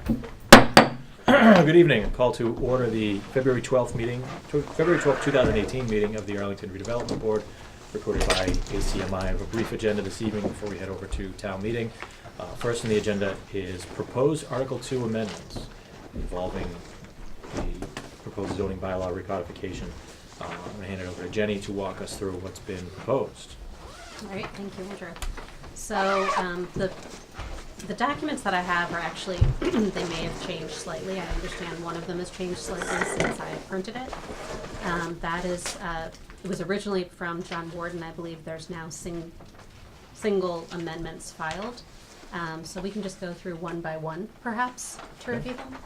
Good evening. Call to order the February 12th, 2018 meeting of the Arlington Redevelopment Board, recorded by ACMi. I have a brief agenda this evening before we head over to town meeting. First on the agenda is proposed Article 2 amendments involving the proposed zoning bylaw recodification. I'm going to hand it over to Jenny to walk us through what's been proposed. All right, thank you, Andrew. So the documents that I have are actually, they may have changed slightly. I understand one of them has changed slightly since I printed it. That is, it was originally from John Warden. I believe there's now single amendments filed. So we can just go through one by one, perhaps, to review them.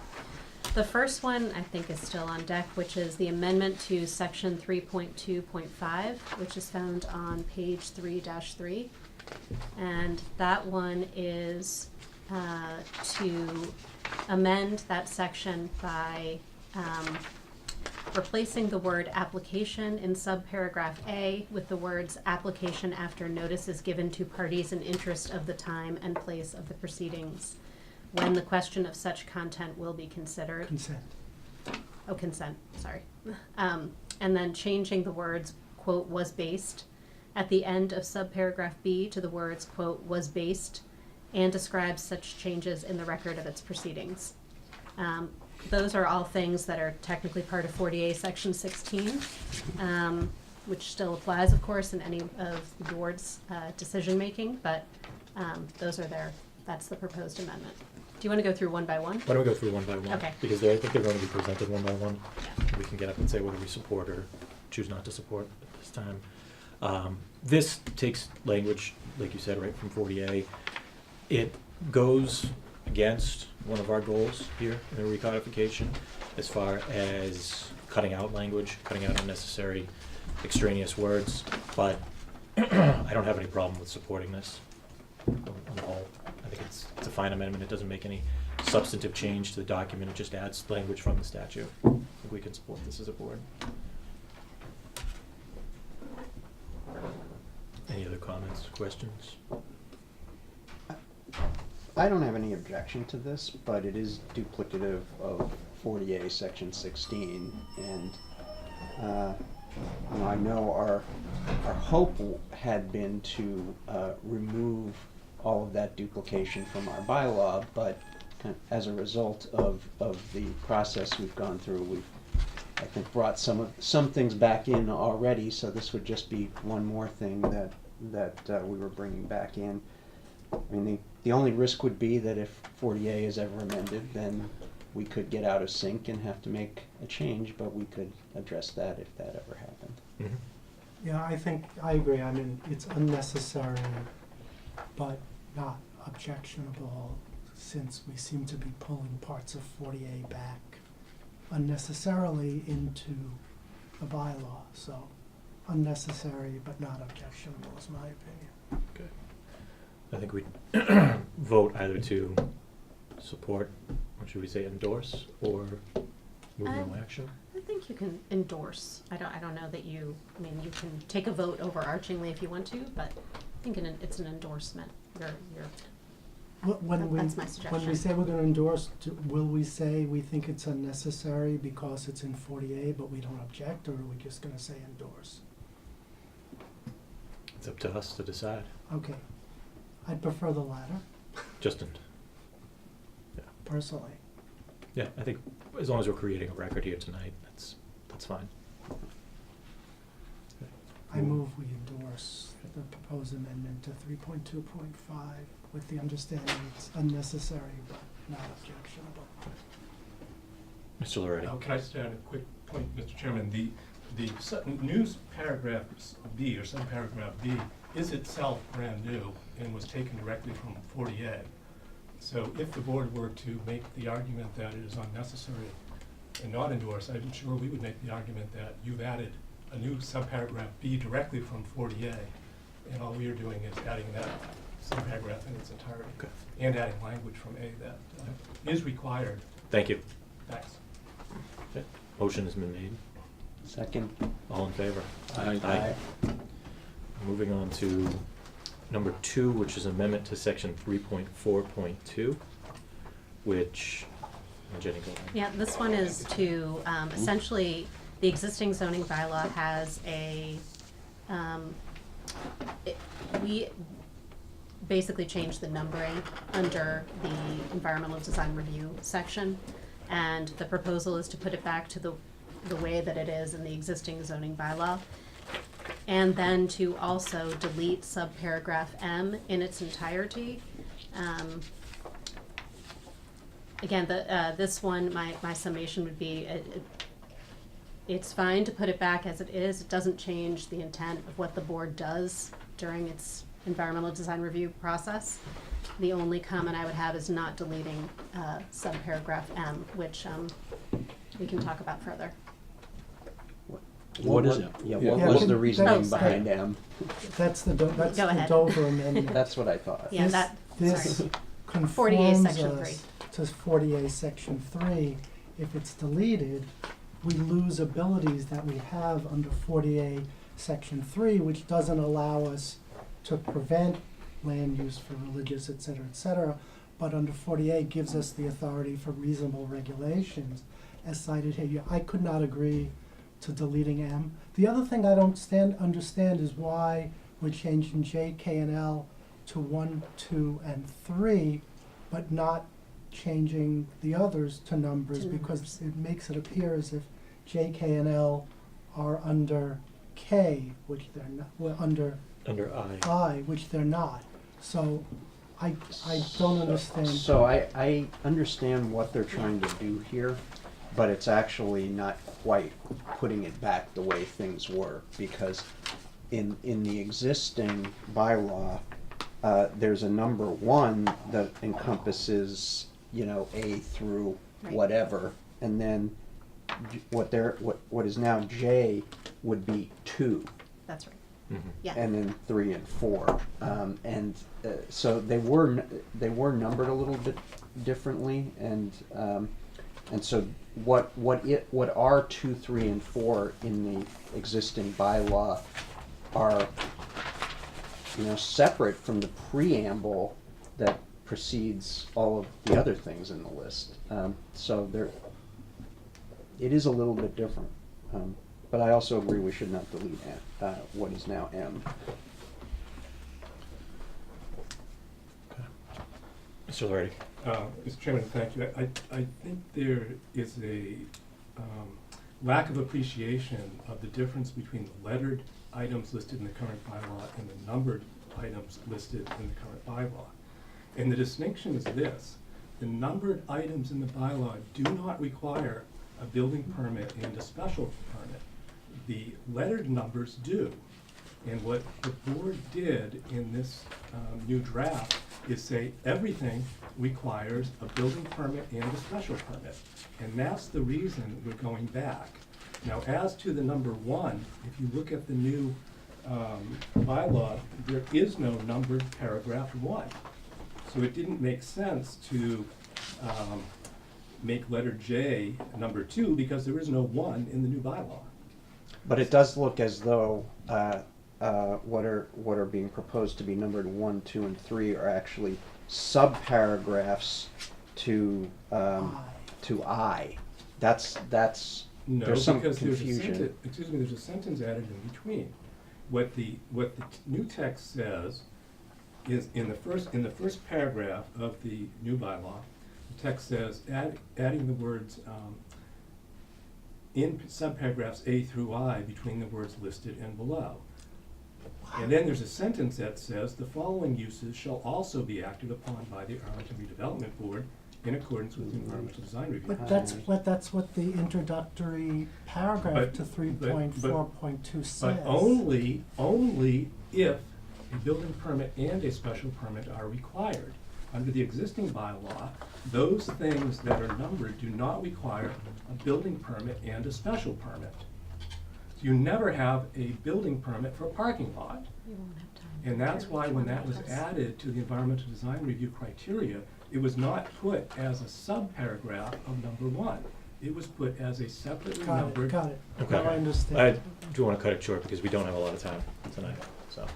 The first one, I think, is still on deck, which is the amendment to section 3.2.5, which is found on page 3-3. And that one is to amend that section by replacing the word application in subparagraph A with the words application after notice is given to parties in interest of the time and place of the proceedings when the question of such content will be considered. Consent. Oh, consent, sorry. And then changing the words, quote, was based at the end of subparagraph B to the words, quote, was based, and describes such changes in the record of its proceedings. Those are all things that are technically part of 40A section 16, which still applies, of course, in any of the board's decision-making, but those are there. That's the proposed amendment. Do you want to go through one by one? Why don't we go through one by one? Okay. Because I think they're going to be presented one by one. We can get up and say whether we support or choose not to support at this time. This takes language, like you said, right from 40A. It goes against one of our goals here in the recodification as far as cutting out language, cutting out unnecessary extraneous words, but I don't have any problem with supporting this on the whole. I think it's a fine amendment. It doesn't make any substantive change to the document. It just adds language from the statute. I think we can support this as a board. Any other comments, questions? I don't have any objection to this, but it is duplicative of 40A section 16, and I know our hope had been to remove all of that duplication from our bylaw, but as a result of the process we've gone through, we've, I think, brought some things back in already, so this would just be one more thing that we were bringing back in. I mean, the only risk would be that if 40A is ever amended, then we could get out of sync and have to make a change, but we could address that if that ever happened. Mm-hmm. Yeah, I agree. I mean, it's unnecessary, but not objectionable, since we seem to be pulling parts of 40A back unnecessarily into the bylaw. So unnecessary but not objectionable is my opinion. Okay. I think we vote either to support, or should we say endorse, or move no action? I think you can endorse. I don't know that you, I mean, you can take a vote overarchingly if you want to, but I think it's an endorsement. That's my suggestion. When we say we're going to endorse, will we say we think it's unnecessary because it's in 40A but we don't object, or are we just going to say endorse? It's up to us to decide. Okay. I'd prefer the latter, Justin. Yeah. personally. Yeah, I think as long as we're creating a record here tonight, that's fine. Okay. I move we endorse the proposed amendment to 3.2.5 with the understanding it's unnecessary but not objectionable. Mr. Loretti. Can I just add a quick point, Mr. Chairman? The new paragraph B, or subparagraph B, is itself brand new and was taken directly from 40A. So if the board were to make the argument that it is unnecessary and not endorse, I'm sure we would make the argument that you've added a new subparagraph B directly from 40A, and all we are doing is adding that subparagraph in its entirety, Okay. and adding language from A that is required. Thank you. Thanks. Okay. Motion has been made. Second. All in favor? Aye. Moving on to number 2, which is amendment to section 3.4.2. which, Jenny, go ahead. Yeah, this one is to, essentially, the existing zoning bylaw has we basically changed the numbering under the environmental design review section. And the proposal is to put it back to the way that it is in the existing zoning bylaw. And then to also delete subparagraph M in its entirety. Again, this one, my summation would be, it's fine to put it back as it is. It doesn't change the intent of what the board does during its environmental design review process. The only comment I would have is not deleting subparagraph M, which we can talk about further. What is it? Yeah, what Yeah, was can- the reasoning that's- behind M? That's the Go the ahead. Dover amendment. That's what I thought. Yeah, that, This sorry. 48 conforms section us to 48 section 3. If it's deleted, we lose abilities that we have under 48 section 3, which doesn't allow us to prevent land use for religious, et cetera, but under 48 gives us the authority for reasonable regulations, as cited here. I could not agree to deleting M. The other thing I don't understand is why we're changing J, K, and L to 1, 2, and 3, but not changing the others to numbers, To because it makes it appear as if J, K, and L are under K, which they're not, well, under Under I. I, which they're not. So I don't understand. So I understand what they're trying to do here, but it's actually not quite putting it back the way things were, because in the existing bylaw, there's a number 1 that encompasses, A through Right. whatever, and then what is now J would be 2. That's right. Mm-hmm. Yeah. And then 3 and 4, so they were numbered a little bit differently, and so what are 2, 3, and 4 in the existing bylaw are, separate from the preamble that precedes all of the other things in the list. So it is a little bit different. But I also agree we should not delete what is now M. Mr. Larry. Mr. Chairman, thank you. I think there is a lack of appreciation of the difference between the lettered items listed in the current bylaw and the numbered items listed in the current bylaw. And the distinction is this: the numbered items in the bylaw do not require a building permit and a special permit. The lettered numbers do. And what the board did in this new draft is say everything requires a building permit and a special permit. And that's the reason we're going back. Now, as to the number 1, if you look at the new bylaw, there is no numbered paragraph 1. So it didn't make sense to make letter J number 2, because there is no 1 in the new bylaw. But it does look as though what are being proposed to be numbered 1, 2, and 3 are actually subparagraphs to I. That's No, there's some because confusion. there's a sentence added in between. What the new text says is in the first paragraph of the new bylaw, the text says adding the words in subparagraphs A through I between the words listed and below. And then there's a sentence that says the following uses shall also be acted upon by the Arlington Redevelopment Board in accordance with the environmental design review. But that's what the introductory paragraph But- to but- 3.4.2 says. But only if a building permit and a special permit are required. Under the existing bylaw, those things that are numbered do not require a building permit and a special permit. So you never have a building permit for a parking lot. You won't have time. And that's why when that was added to the environmental design review criteria, it was not put as a subparagraph of number 1. It was put as a separately numbered. Got it. Okay. Now I understand. I do want to cut it short because we don't have a lot of time tonight, so.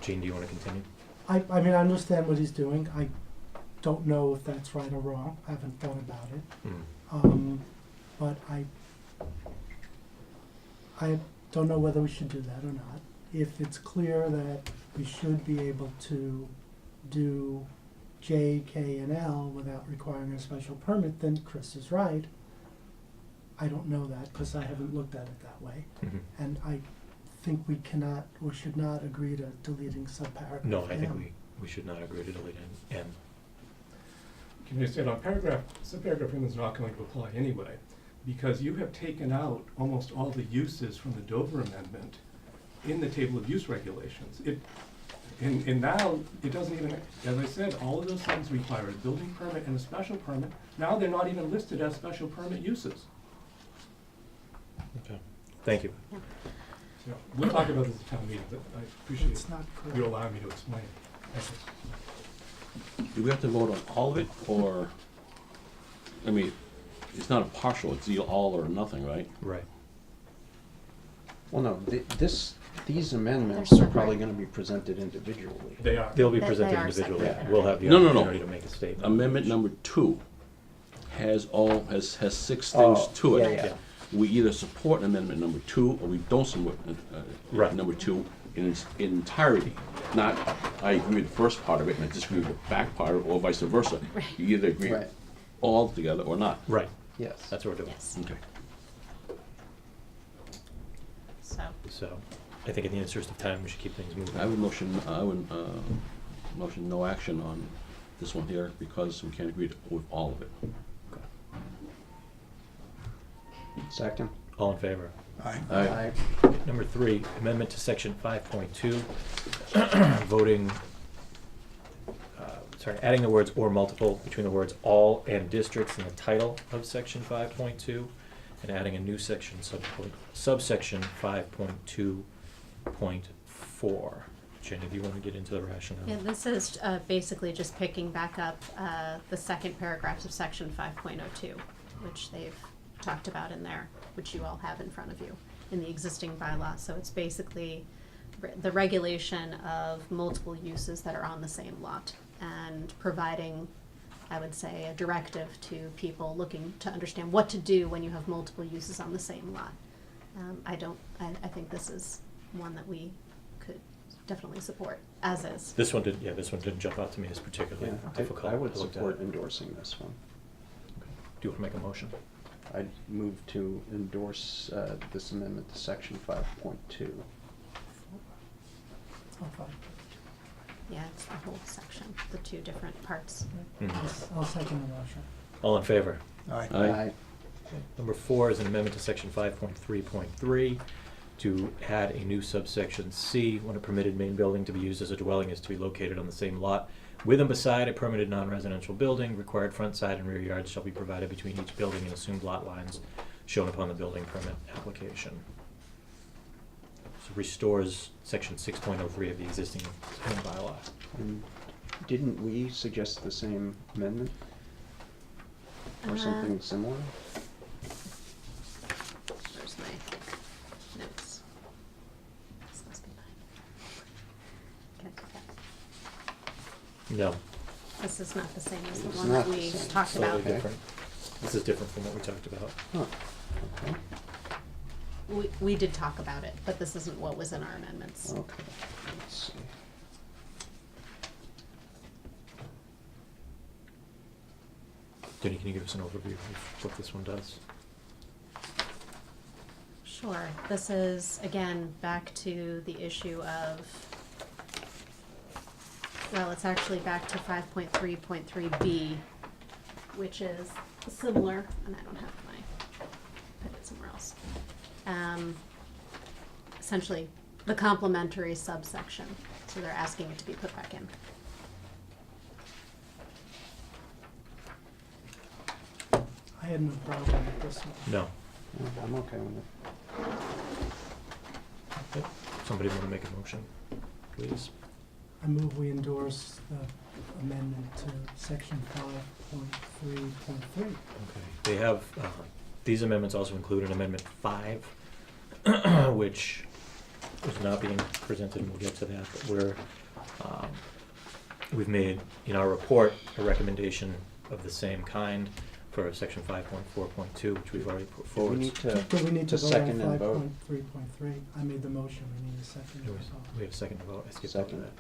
Jean, do you want to continue? I mean, I understand what he's doing. don't know if that's right or wrong, I haven't thought about it. Mm. But I don't know whether we should do that or not. If it's clear that we should be able to do J, K, and L without requiring a special permit, then Chris is right. I don't know that because I haven't looked at it that way. Mhm. And I think we cannot or should not agree to deleting subparagraph No, I think M. we should not agree to delete N. Can you understand, subparagraph M is not going to apply anyway, because you have taken out almost all the uses from the Dover Amendment in the table of use regulations. And now, it doesn't even, as I said, all of those things require a building permit and a special permit. Now they're not even listed as special permit uses. Okay, thank you. So, we'll talk about this at town meeting, but I appreciate It's not correct. you allowing me to explain. Thank you. Do we have to vote on all of it, or, I mean, it's not a partial, it's either all or nothing, right? Right. Well, no, these amendments They're are probably separate. gonna be presented individually. They are. They'll be They presented are individually. separate. We'll have the No, no, no. opportunity to make a statement. Amendment number 2 has six Oh, things to it. yeah, yeah. We either support amendment number 2, or we don't support Right. number 2 in its entirety. Not, I agree with the first part of it, and I disagree with the back part, or vice versa. Right. You either agree Right. all together or not. Right, Yes. that's what we're doing. Yes, Okay. so, So, I think in the interest of time, we should keep things moving. I would motion no action on this one here, because we can't agree with all of it. Second? All in favor? Aye. Number 3, amendment to section 5.2, voting, adding the words "or multiple" between the words "all" and "districts" in the title of section 5.2, and adding a new section, subsection 5.2.4. Jenny, do you want to get into the rationale? yeah, this is basically just picking back up the second paragraph of section 5.02, which they've talked about in there, which you all have in front of you in the existing bylaw. So it's basically the regulation of multiple uses that are on the same lot, and providing, I would say, a directive to people looking to understand what to do when you have multiple uses on the same lot. I think this is one that we could definitely support, as is. This one didn't jump out to me as particularly Yeah, difficult. I would to look at. support endorsing this one. Do you want to make a motion? I'd move to endorse this amendment to section 5.2. Oh, fine. Yeah, it's the whole section, the two different parts. Mhm. I'll second the motion. All in favor? Aye. Number 4 is an amendment to section 5.3.3 to add a new subsection C. When a permitted main building to be used as a dwelling is to be located on the same lot with and beside a permitted non-residential building, required front, side, and rear yards shall be provided between each building and assumed lot lines shown upon the building permit application. So restores section 6.03 of the existing zoning bylaw. And didn't we suggest the same amendment? Or something similar? Where's my notes? This must be mine. Can I take that? No, This is not the same as the It's one not that the we same. talked about. totally different. This is different from what we talked about. Huh, okay, We did talk about it, but this isn't what was in our amendments. okay, let's see. Jenny, can you give us an overview of what this one does? Sure. This is, again, back to the issue of, well, it's actually back to 5.3.3B, which is similar, and I don't have my, put it somewhere else. Essentially, the complementary subsection, so they're asking it to be put back in. I had no problem with this one. No. No, I'm okay with it. Okay. Somebody want to make a motion, please? I move we endorse the amendment to section 5.3.3. Okay. They have, these amendments also include an amendment 5, which is not being presented, and we'll get to that, but we're we've made in our report a recommendation of the same kind for section 5.4.2, which we've already put Do we forward. need Do we need to to vote second on and vote? 5.3.3? I made the motion, we need a second. Do we- to vote. We have a second to vote. I skipped over Second. that.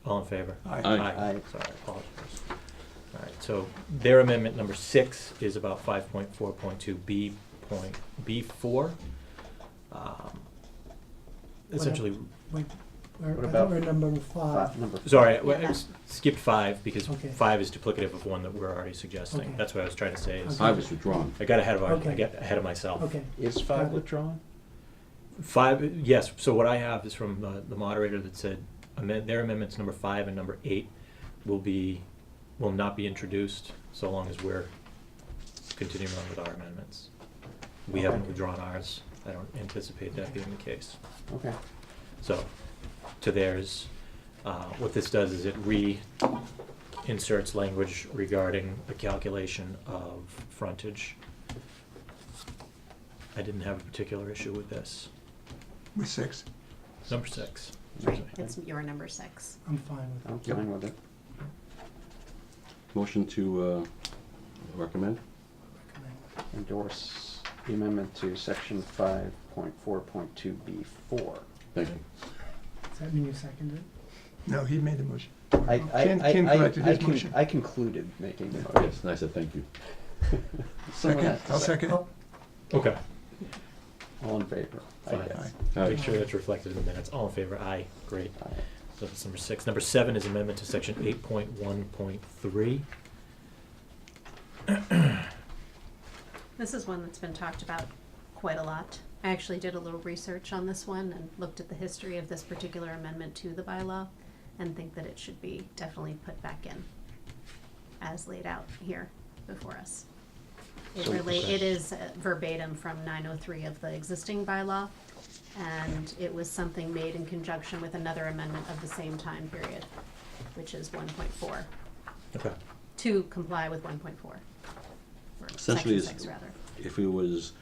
All in favor? Aye. Aye. Aye. Sorry, I apologize. All right, so their amendment number 6 is about 5.4.2 B4. Essentially, Wait, What I about thought we're number 5. Number sorry, Yeah, I that- skipped 5 because Okay. 5 is duplicative of one that we're already suggesting. Okay. That's what I was trying to say is, Okay. 5 is withdrawn. I got ahead of Okay. I got ahead of myself. Okay, Is 5 withdrawn? 5, yes, so what I have is from the moderator that said their amendments number 5 and number 8 will not be introduced so long as we're continuing on with our amendments. We haven't Okay. withdrawn ours. I don't anticipate that being the case. Okay. So, to theirs, what this does is it re-inserts language regarding the calculation of frontage. I didn't have a particular issue with this. With 6. Number 6. Right, it's your number 6. I'm fine with I'm that. fine with it. Motion to recommend? Recommend. Endorse the amendment to section 5.4.2B4. Thank you. Does that mean you seconded? No, he made the motion. I Ken corrected his motion. I concluded making the motion. Yes, and I said thank you. Someone Second, has to I'll say- second. Oh, Okay. All in favor? Fine. Aye. Aye. Make sure that's reflected in the minutes. All in favor? Aye. Great. Aye. So that's number 6. Number 7 is amendment to section 8.1.3. This is one that's been talked about quite a lot. I actually did a little research on this one and looked at the history of this particular amendment to the bylaw and think that it should be definitely put back in as laid out here before us. So- It is verbatim from 903 of the existing bylaw, and it was something made in conjunction with another amendment of the same time period, which is 1.4, Okay. to comply with 1.4. Or Essentially, section is- 6 rather. If it was,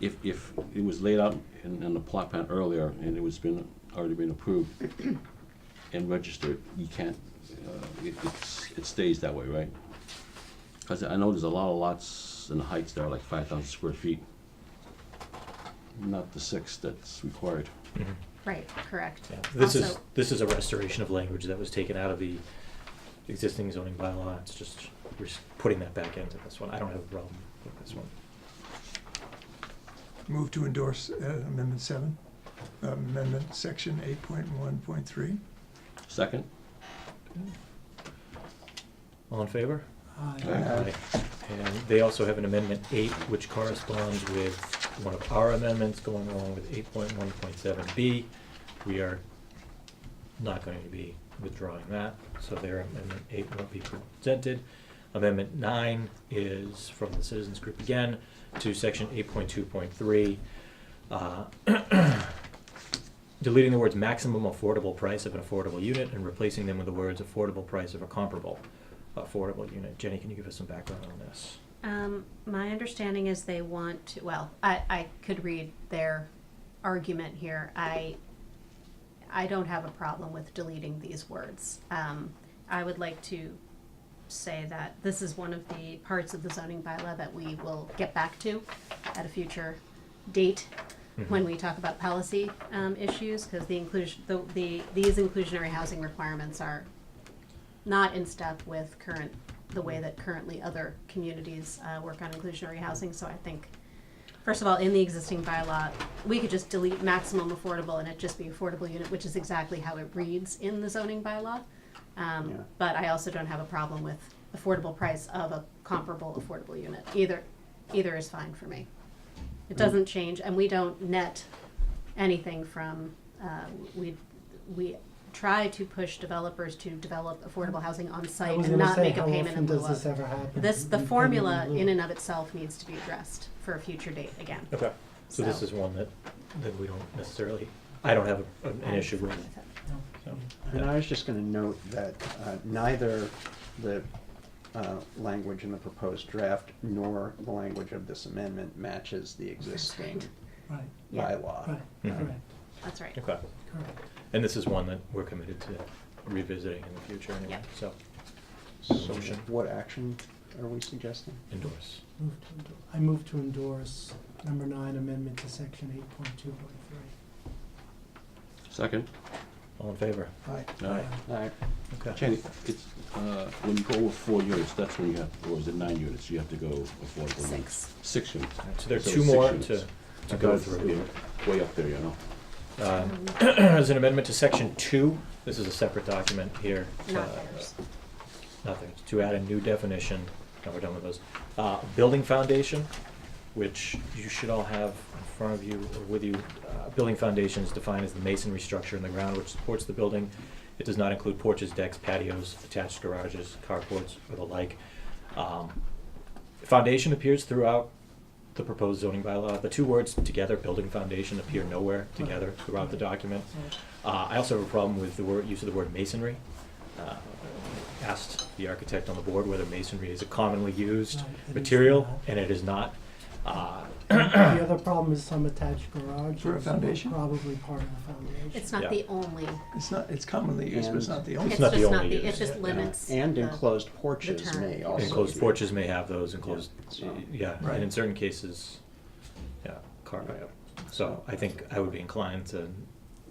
if it was laid out in the plot plan earlier and it was already been approved and registered, you can't, it stays that way, right? Because I know there's a lot of lots in the heights that are like 5,000 square feet. Not the 6 that's required. Mhm. Right, correct. Yeah. Also- This is a restoration of language that was taken out of the existing zoning bylaw. It's just we're just putting that back into this one. I don't have a problem with this one. Move to endorse Amendment 7, Amendment Section 8.1.3. Second? All in favor? Aye. Aye. And they also have an amendment 8, which corresponds with one of our amendments going along with 8.1.7B. We are not going to be withdrawing that, so their amendment 8 won't be presented. Amendment 9 is from the citizens group again to section 8.2.3. Deleting the words maximum affordable price of an affordable unit and replacing them with the words affordable price of a comparable affordable unit. Jenny, can you give us some background on this? My understanding is they want to, well, I could read their argument here. I don't have a problem with deleting these words. I would like to say that this is one of the parts of the zoning bylaw that we will get back to at a future date when we talk about policy issues, because these inclusionary housing requirements are not in step with the way that currently other communities work on inclusionary housing. So I think, first of all, in the existing bylaw, we could just delete maximum affordable and it just be affordable unit, which is exactly how it reads in the zoning bylaw. Yeah. But I also don't have a problem with affordable price of a comparable affordable unit. Either is fine for me. It doesn't change, and we don't net anything from, we try to push developers to develop affordable housing on I site was and gonna not say, make a how payment often in lieu does this of. ever happen? The We formula pay in in lieu. and of itself needs to be addressed for a future date again. Okay. So this So- is one that we don't necessarily, I don't have an issue with. Fine it. So, And I was just gonna note that neither the language in the proposed draft nor the language of this amendment matches the existing Right, Yeah. bylaw. right, Mhm. correct, That's right. Okay. correct. And this is one that we're committed to revisiting in the future anyway, Yep. so So Motion. what action are we suggesting? endorse. I move to endorse number 9 amendment to section 8.2.3. Second? All in favor? Aye. Aye. Okay. Jenny, it's, when you go over 4 units, that's when you have, or is it 9 units, you have to go affordable units? 6. 6 units. So there are So 2 6 more units. to go through here. Way up there, you know? There's an amendment to section 2. This is a separate document here. Not theirs. Nothing, to add a new definition, no, we're done with those. Building foundation, which you should all have in front of you or with you. Building foundation is defined as the masonry structure in the ground which supports the building. It does not include porches, decks, patios, attached garages, carports, or the like. Foundation appears throughout the proposed zoning bylaw. The 2 words together, building foundation, appear nowhere together throughout the document. I also have a problem with the use of the word masonry. Asked the architect on the board whether masonry is a commonly used No, it is material, not. and it is not. The other problem is some attached garages. For a foundation? Probably part of the foundation. It's not Yeah. the only, It's not, it's commonly used, but it's not the only. it's not the just only not the, use. it just Yeah. limits. And the- enclosed porches term. may also. Enclosed be- porches may have those, enclosed, So- yeah, Right. and in certain cases, yeah, car. So I think I would be inclined to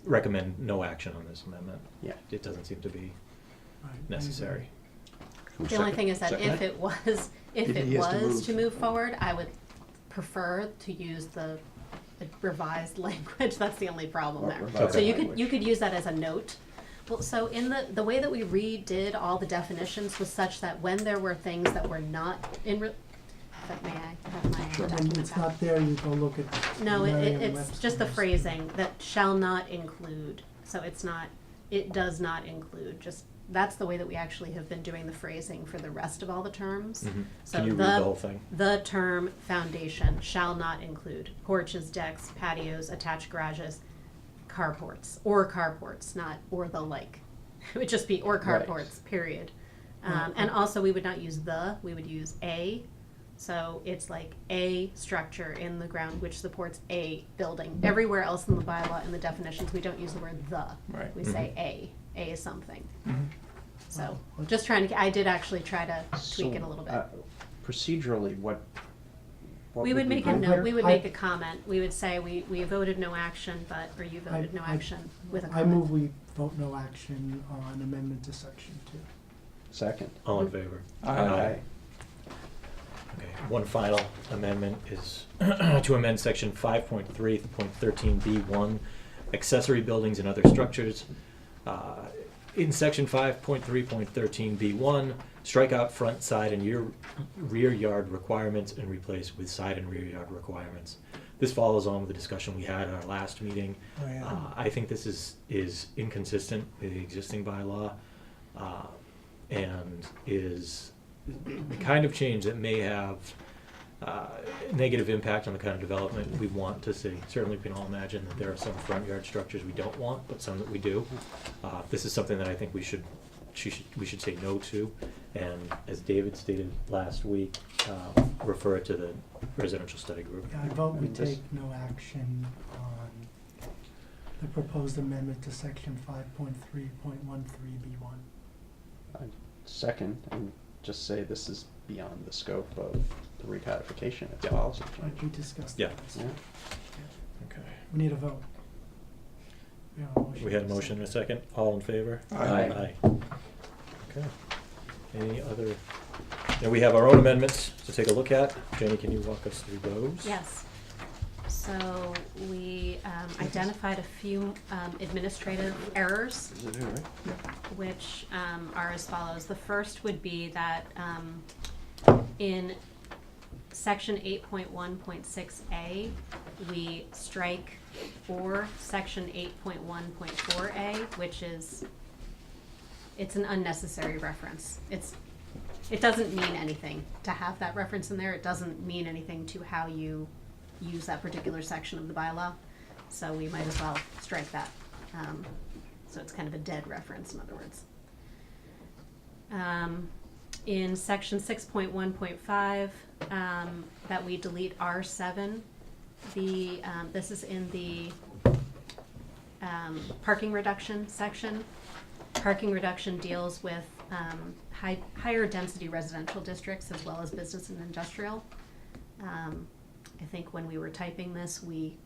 recommend no action on this amendment. Yeah. It doesn't seem to be Right, I necessary. Can we The only second- thing is that second if it was, if If it he has to was move. to move forward, I would prefer to use the revised language. That's the only problem there. Revised So you language. could use that as a note. Well, so in the way that we redid all the definitions was such that when there were things that were not in, but may I have my When document it's back? not there, you go look at. No, it's Merriam-Webster's. just the phrasing that shall not include, so it's not, it does not include, just, that's the way that we actually have been doing the phrasing for the rest of all the terms. Mhm. So Can you read the whole thing? The term foundation shall not include porches, decks, patios, attached garages, carports, not or the like. It would just be or Right. carports, period. Right. And also we would not use the, we would use a. So it's like a structure in the ground which supports a building. Everywhere else in the bylaw, in the definitions, we don't use the word the. Right. We say a is something. Mhm. So, Well, just trying to, I did actually try to tweak So, it a little bit. Procedurally, what We would make a I- note, we would I- make a comment. We would say, we voted no action, but, or you voted no action with a I comment. move we vote no action on amendment to section 2. Second. All in favor? Aye. Okay, one final amendment is to amend section 5.3.13B1, accessory buildings and other structures. In section 5.3.13B1, strike out front, side, and rear yard requirements and replace with side and rear yard requirements. This follows on with the discussion we had at our last meeting. Oh, yeah. I think this is inconsistent with the existing bylaw, and is the kind of change that may have negative impact on the kind of development we want to see. Certainly, we can all imagine that there are some front yard structures we don't want, but some that we do. This is something that I think we should say no to, and as David stated last week, refer it to the residential study group. Yeah, I vote we And this- take no action on the proposed amendment to section 5.3.13B1. Second, and just say this is beyond the scope of the recodification, it's policy Right, change. we discussed Yeah. that. Yeah. Okay. We need a vote. We have a motion. We had a motion and a second. All in favor? Aye. Okay. Any other? Now we have our own amendments to take a look at. Jenny, can you walk us through those? Yes. So we identified a few administrative errors, Is it here, right? which are as follows. The first would be that in section 8.1.6A, we strike or section 8.1.4A, which is, it's an unnecessary reference. It doesn't mean anything to have that reference in there. It doesn't mean anything to how you use that particular section of the bylaw. So we might as well strike that. So it's kind of a dead reference, in other words. In section 6.1.5, that we delete R7, this is in the parking reduction section. Parking reduction deals with higher density residential districts as well as business and industrial. I think when we were typing this, we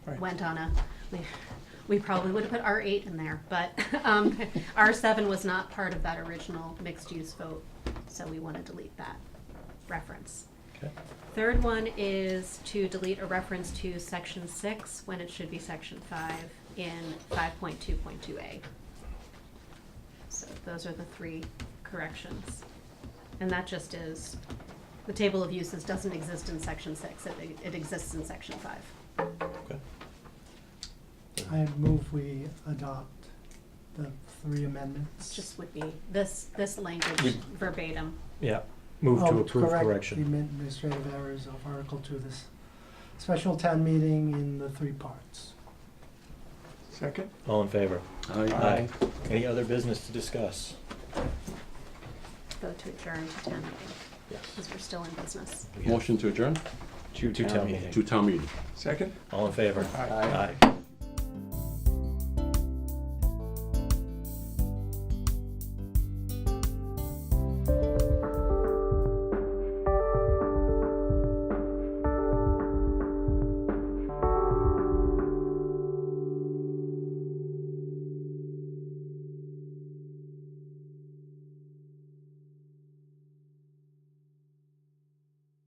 Right. went on we probably would have put R8 in there, but R7 was not part of that original mixed use vote, so we want to delete that reference. Okay. Third one is to delete a reference to section 6 when it should be section 5 in 5.2.2a. So those are the three corrections. And that just is, the table of uses doesn't exist in section 6, it exists in section 5. Okay. I move we adopt the 3 amendments. Just would be this language We- verbatim. Yeah, move to Oh, approve correct correction. the administrative errors of Article 2, this special town meeting in the 3 parts. Second? All in favor? Aye. Any other business to discuss? Vote to adjourn to town meeting, Yes. because we're still in business. Motion to adjourn To To town town meeting. meeting. to town meeting. Second? All in favor? Aye. Aye.